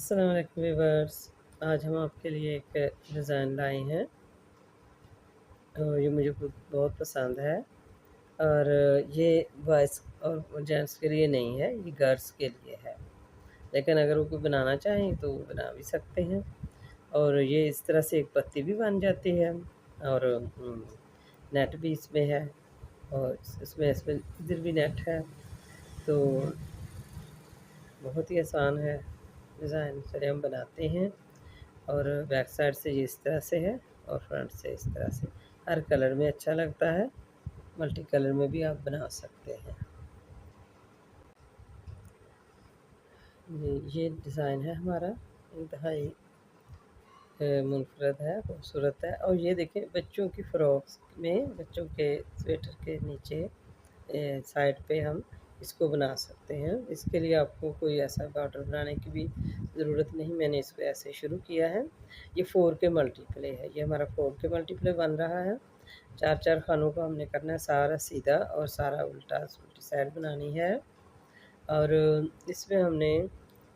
अस्सलाम वालेकुम व्यूअर्स। आज हम आपके लिए एक डिज़ाइन लाए हैं और ये मुझे खुद बहुत पसंद है। और ये बॉयज़ और जेंट्स के लिए नहीं है, ये गर्ल्स के लिए है। लेकिन अगर वो कोई बनाना चाहें तो वो बना भी सकते हैं। और ये इस तरह से एक पत्ती भी बन जाती है और नेट भी इसमें है और इसमें इसमें इधर भी नेट है। तो बहुत ही आसान है डिज़ाइन, चलिए हम बनाते हैं। और बैक साइड से ये इस तरह से है और फ्रंट से इस तरह से। हर कलर में अच्छा लगता है, मल्टी कलर में भी आप बना सकते हैं। ये डिज़ाइन है हमारा, इंतहाई मुनफरद है, खूबसूरत है। और ये देखें, बच्चों की फ़्रॉक्स में, बच्चों के स्वेटर के नीचे साइड पे हम इसको बना सकते हैं। इसके लिए आपको कोई ऐसा बॉर्डर बनाने की भी ज़रूरत नहीं। मैंने इसको ऐसे शुरू किया है। ये 4 के मल्टीप्ले है, ये हमारा 4 के मल्टीप्ले बन रहा है। 4-4 खानों का हमने करना है, सारा सीधा और सारा उल्टा, उल्टी साइड बनानी है। और इसमें हमने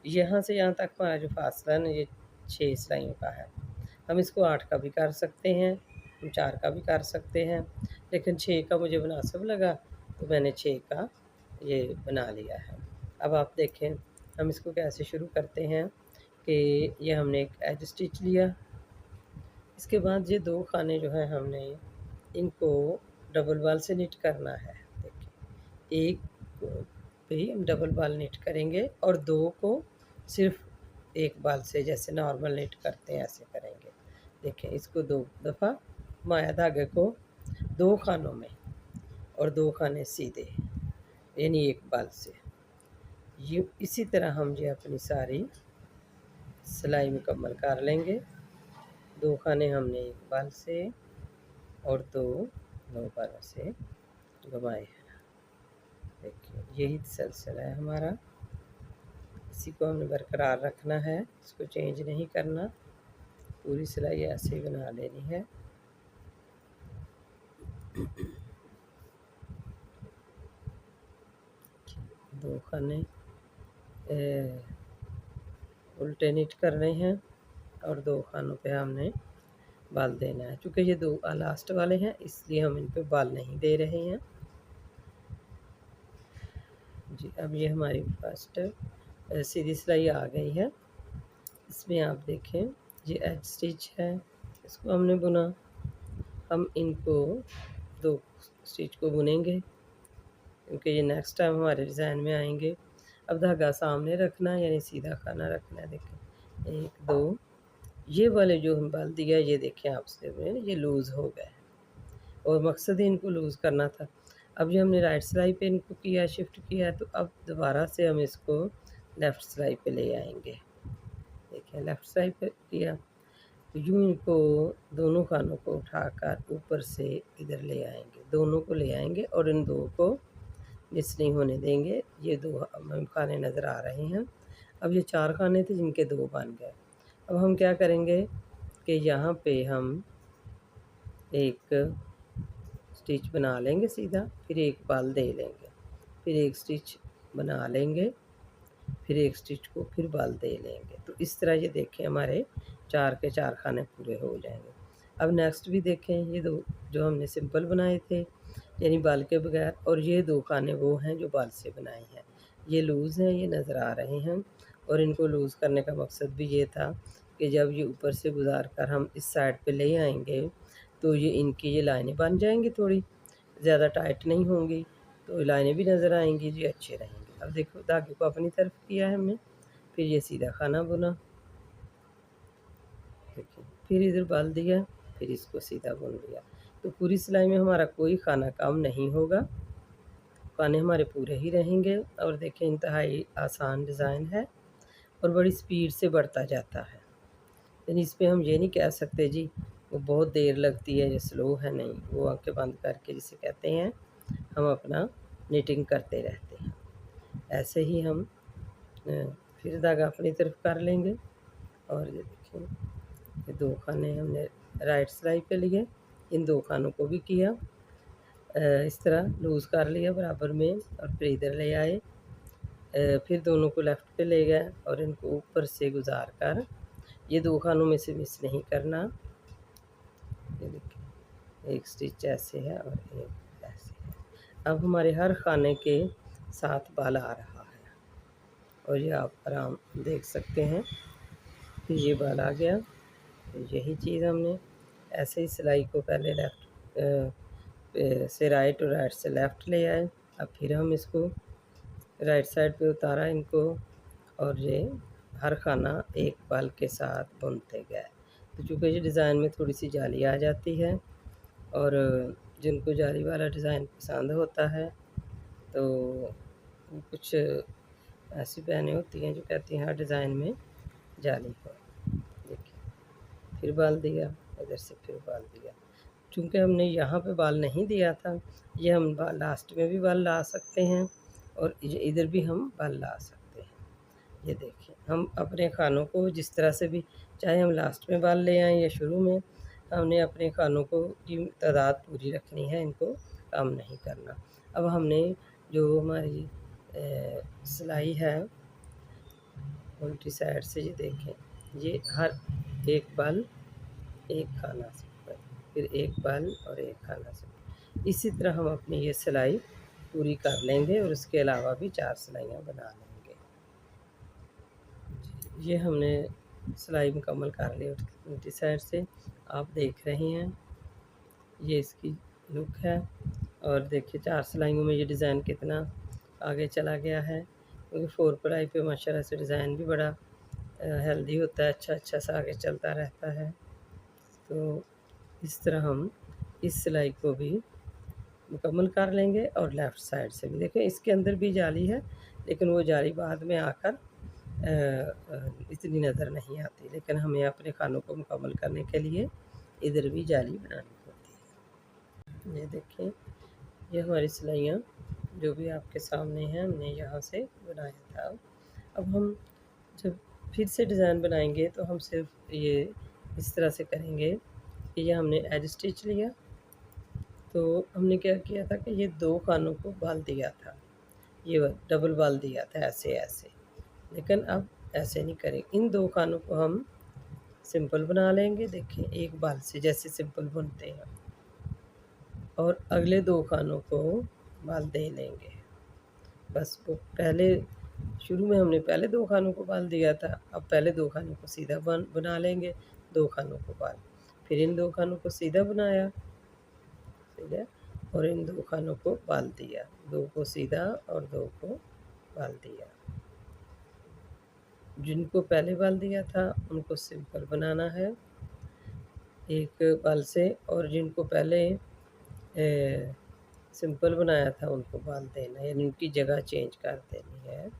यहाँ से यहाँ तक हमारा जो फासला है ना, ये 6 सिलाइयों का है। हम इसको 8 का भी कर सकते हैं, हम 4 का भी कर सकते हैं, लेकिन 6 का मुझे मुनासिब लगा तो मैंने 6 का ये बना लिया है। अब आप देखें हम इसको कैसे शुरू करते हैं कि ये हमने एक एज स्टिच लिया। इसके बाद ये 2 खाने जो हैं हमने इनको डबल बाल से निट करना है। देखिए, एक को पे ही हम डबल बाल निट करेंगे और 2 को सिर्फ एक बाल से जैसे नॉर्मल निट करते हैं ऐसे करेंगे। देखें, इसको 2 दफ़ा माया धागे को 2 खानों में और 2 खाने सीधे, यानी एक बाल से। ये इसी तरह हम ये अपनी सारी सिलाई मुकम्मल कर लेंगे। 2 खाने हमने एक बाल से और 2 बालों से घुमाए हैं। देखिए, यही सिलसिला है हमारा। इसी को हमने बरकरार रखना है, इसको चेंज नहीं करना। पूरी सिलाई ऐसे ही बना लेनी है। दो खाने उल्टे निट करने हैं और 2 खानों पे हमने बाल देना है। चूँकि ये 2 लास्ट वाले हैं इसलिए हम इन पे बाल नहीं दे रहे हैं जी। अब ये हमारी फर्स्ट सीधी सिलाई आ गई है। इसमें आप देखें, ये एज स्टिच है, इसको हमने बुना। हम इनको 2 स्टिच को बुनेंगे क्योंकि ये नेक्स्ट टाइम हमारे डिज़ाइन में आएंगे। अब धागा सामने रखना है, यानी सीधा खाना रखना है। देखें, 1 2, ये वाले जो हम बाल दिया ये देखें आपसे ये लूज़ हो गए और मकसद ही इनको लूज़ करना था। अब ये हमने राइट सिलाई पे इनको किया, शिफ्ट किया, तो अब दोबारा से हम इसको लेफ़्ट सिलाई पे ले आएंगे। देखिए, लेफ़्ट साइड पे किया तो यूँ इनको दोनों खानों को उठाकर ऊपर से इधर ले आएंगे, दोनों को ले आएंगे और इन 2 को मिस नहीं होने देंगे। ये 2 हमें खाने नज़र आ रहे हैं। अब ये 4 खाने थे जिनके 2 बन गए। अब हम क्या करेंगे कि यहाँ पे हम एक स्टिच बना लेंगे सीधा, फिर एक बाल दे लेंगे, फिर एक स्टिच बना लेंगे, फिर एक स्टिच को फिर बाल दे लेंगे। तो इस तरह ये देखें हमारे 4 के 4 खाने पूरे हो जाएंगे। अब नेक्स्ट भी देखें, ये 2 जो हमने सिंपल बनाए थे यानी बाल के बगैर, और ये 2 खाने वो हैं जो बाल से बनाए हैं। ये लूज़ हैं, ये नज़र आ रहे हैं। और इनको लूज़ करने का मकसद भी ये था कि जब ये ऊपर से गुजार कर हम इस साइड पे ले आएंगे तो ये इनकी ये लाइनें बन जाएंगी, थोड़ी ज़्यादा टाइट नहीं होंगी, तो लाइनें भी नज़र आएंगी जी, अच्छे रहेंगे। अब देखो, धागे को अपनी तरफ किया है हमने, फिर ये सीधा खाना बुना, देखिए, फिर इधर बाल दिया, फिर इसको सीधा बुन लिया। तो पूरी सिलाई में हमारा कोई खाना कम नहीं होगा, खाने हमारे पूरे ही रहेंगे। और देखिए, इंतहाई आसान डिज़ाइन है और बड़ी स्पीड से बढ़ता जाता है। यानी इस पे हम ये नहीं कह सकते जी वो बहुत देर लगती है, ये स्लो है, नहीं। वो आँखें बंद करके जिसे कहते हैं हम अपना निटिंग करते रहते हैं। ऐसे ही हम फिर धागा अपनी तरफ कर लेंगे। और ये देखिए, ये 2 खाने हमने राइट सिलाई पे लिए, इन 2 खानों को भी किया, इस तरह लूज़ कर लिया बराबर में और फिर इधर ले आए। फिर दोनों को लेफ़्ट पे ले गए और इनको ऊपर से गुजार कर ये 2 खानों में से मिस नहीं करना। ये देखिए एक स्टिच ऐसे है और एक ऐसे है। अब हमारे हर खाने के साथ बाल आ रहा है और ये आप आराम देख सकते हैं कि ये बाल आ गया। तो यही चीज़ हमने ऐसे ही सिलाई को पहले से राइट और राइट से लेफ़्ट ले आए। अब फिर हम इसको राइट साइड पे उतारा इनको और ये हर खाना एक बाल के साथ बुनते गए। तो चूँकि ये डिज़ाइन में थोड़ी सी जाली आ जाती है और जिनको जाली वाला डिज़ाइन पसंद होता है तो वो कुछ ऐसी बहनें होती हैं जो कहती हैं हर डिज़ाइन में जाली हो। देखिए फिर बाल दिया, इधर से फिर बाल दिया। चूँकि हमने यहाँ पे बाल नहीं दिया था, ये हम लास्ट में भी बाल ला सकते हैं और इधर भी हम बाल ला सकते हैं। ये देखिए हम अपने खानों को जिस तरह से भी, चाहे हम लास्ट में बाल ले आएँ या शुरू में, हमने अपने खानों को की तादाद पूरी रखनी है, इनको कम नहीं करना। अब हमने जो हमारी सिलाई है उल्टी साइड से, ये देखें ये हर एक बाल एक खाना से ऊपर, फिर एक बाल और एक खाना से ऊपर। इसी तरह हम अपनी ये सिलाई पूरी कर लेंगे और उसके अलावा भी 4 सिलाइयाँ बना लेंगे। ये हमने सिलाई मुकम्मल कर ली उल्टी साइड से, आप देख रहे हैं ये इसकी लुक है। और देखिए 4 सिलाइयों में ये डिज़ाइन कितना आगे चला गया है, क्योंकि 4 प्लाई पे माशाल्लाह से डिज़ाइन भी बड़ा हेल्दी होता है, अच्छा सा आगे चलता रहता है। तो इस तरह हम इस सिलाई को भी मुकम्मल कर लेंगे और लेफ़्ट साइड से भी। देखिए इसके अंदर भी जाली है, लेकिन वो जाली बाद में आकर इतनी नज़र नहीं आती, लेकिन हमें अपने खानों को मुकम्मल करने के लिए इधर भी जाली बनानी होती है। ये देखिए ये हमारी सिलाइयाँ जो भी आपके सामने हैं हमने यहाँ से बनाया था। अब हम जब फिर से डिज़ाइन बनाएंगे तो हम सिर्फ ये इस तरह से करेंगे कि ये हमने एज स्टिच लिया, तो हमने क्या किया था कि ये 2 खानों को बाल दिया था, ये डबल बाल दिया था ऐसे, लेकिन अब ऐसे नहीं करें। इन 2 खानों को हम सिंपल बना लेंगे, देखें एक बाल से जैसे सिंपल बुनते हैं, और अगले 2 खानों को बाल दे लेंगे। बस वो पहले शुरू में हमने पहले 2 खानों को बाल दिया था, अब पहले 2 खानों को सीधा बना लेंगे, 2 खानों को बाल, फिर इन 2 खानों को सीधा बनाया, सीधा, और इन 2 खानों को बाल दिया, 2 को सीधा और 2 को बाल दिया। जिनको पहले बाल दिया था उनको सिंपल बनाना है एक बाल से, और जिनको पहले सिंपल बनाया था उनको बाल देना है, यानी उनकी जगह चेंज कर देनी है।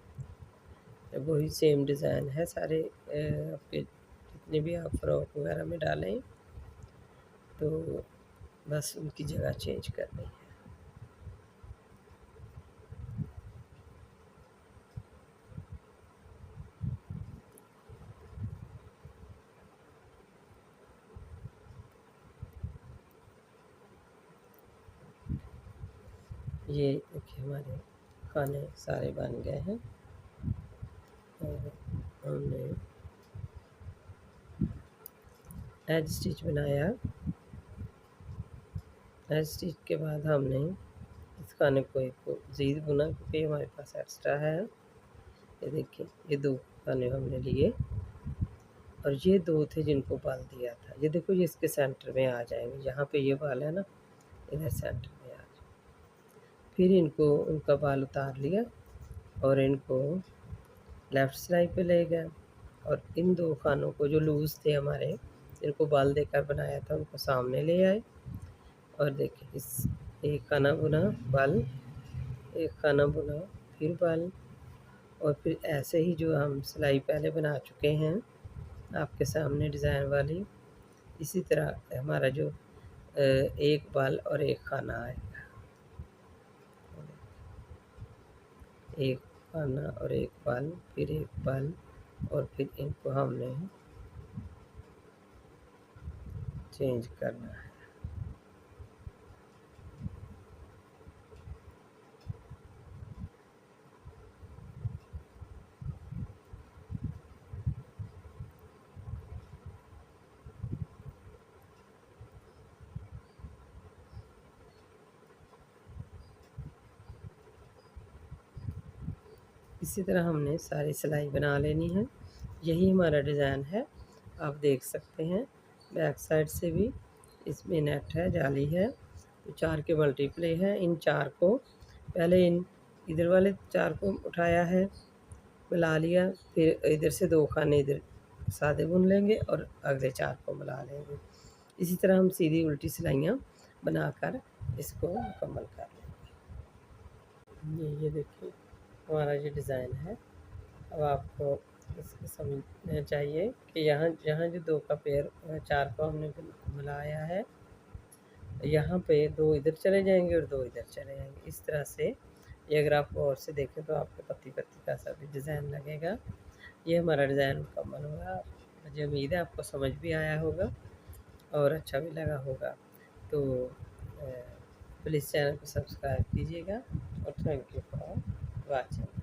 वही सेम डिज़ाइन है सारे आपके जितने भी आप फ्रॉक वगैरह में डालें, तो बस उनकी जगह चेंज करनी है। ये देखिए हमारे खाने सारे बन गए हैं और हमने एज स्टिच बनाया। एज स्टिच के बाद हमने इस खाने को एक को ज़ीद बुना, क्योंकि हमारे पास एक्स्ट्रा है। ये देखिए ये 2 खाने हमने लिए और ये 2 थे जिनको बाल दिया था। ये देखो ये इसके सेंटर में आ जाएंगे, जहाँ पे ये बाल है ना, इधर सेंटर में आ जाए। फिर इनको उनका बाल उतार लिया और इनको लेफ़्ट सिलाई पे ले गए और इन 2 खानों को जो लूज़ थे हमारे, जिनको बाल देकर बनाया था, उनको सामने ले आए और देखिए इस एक खाना बुना बाल, एक खाना बुना फिर बाल, और फिर ऐसे ही जो हम सिलाई पहले बना चुके हैं आपके सामने डिज़ाइन वाली, इसी तरह हमारा जो एक बाल और एक खाना आएगा, एक खाना और एक बाल, फिर एक बाल, और फिर इनको हमने चेंज करना है। इसी तरह हमने सारी सिलाई बना लेनी है। यही हमारा डिज़ाइन है, आप देख सकते हैं। बैक साइड से भी इसमें नेट है, जाली है, तो 4 के मल्टीप्ले हैं। इन 4 को पहले इन इधर वाले 4 को उठाया है, मिला लिया, फिर इधर से 2 खाने इधर सादे बुन लेंगे और अगले 4 को मिला लेंगे। इसी तरह हम सीधी उल्टी सिलाइयाँ बनाकर इसको मुकम्मल कर लेंगे। ये देखिए हमारा ये डिज़ाइन है। अब आपको इसको समझना चाहिए कि यहाँ जहाँ जो 2 का पेयर 4 को हमने मिलाया है, यहाँ पे 2 इधर चले जाएंगे और 2 इधर चले जाएंगे। इस तरह से ये अगर आप गौर से देखें तो आपको पत्ती पत्ती का सा भी डिज़ाइन लगेगा। ये हमारा डिज़ाइन मुकम्मल हुआ। मुझे उम्मीद है आपको समझ भी आया होगा और अच्छा भी लगा होगा। तो प्लीज़ चैनल को सब्सक्राइब कीजिएगा और थैंक यू फॉर वाचिंग।